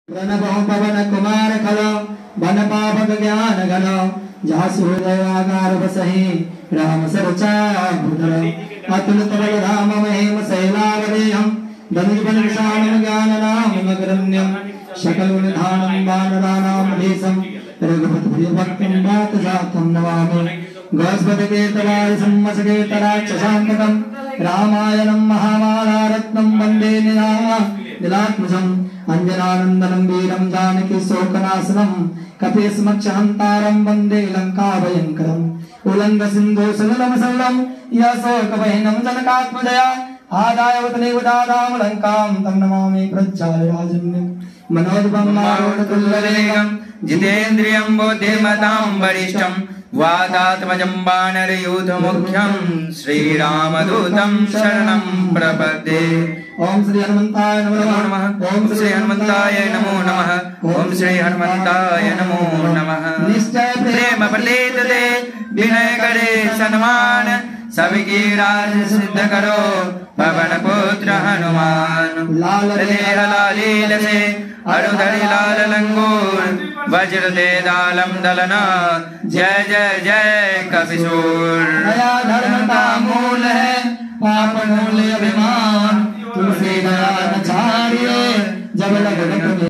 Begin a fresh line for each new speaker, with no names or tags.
प्रणवो पवन कुमार खलो बन पावक ज्ञान घनो जासु हृदयागार बसहि राम सरचा भूधर अतुलित बल राम महिम शैलावदेहं धनुष बल विशालं ज्ञाननाम अग्रण्यं सकल निधानं वानराणां देशं रघुपति प्रियभक्तं वात जातं नमामि गोस्पति कीर्तनाय सम्मसकीर्तनाक्षशान्तकं रामायणं महाभारतं वन्दे नीलात्मजम् अंजनानंदनं वीरं जानकी शोकनाशनं कपीसमक्षहंतारं वन्दे लंकाभयंकरम् उल्लंघ सिंधु सलिलं सलिलं यशोकवहिनं जनकात्मजया आदाय वतनेव दादां लंकां तं नमामि प्रज्वालराजन्यं मनोजवं मारुततुल्यवेगं जितेन्द्रियं बुद्धिमतां वरिष्ठं वातात्मजं वानरयूथमुख्यं श्रीरामदूतं शरणं प्रपद्ये। ओम श्री हनुमंताय नमः। ओम श्री हनुमंताय नमो नमः। ओम श्री हनुमंताय नमो नमः। निश्चय प्रेम प्रतीत दे विनय करे सन्मान सबकी राज सिद्ध करो पवन पुत्र हनुमान। लाल लालील से अरुधरि लाल लंगूर वज्र दे दालम दलना जय जय जय कपिशूर।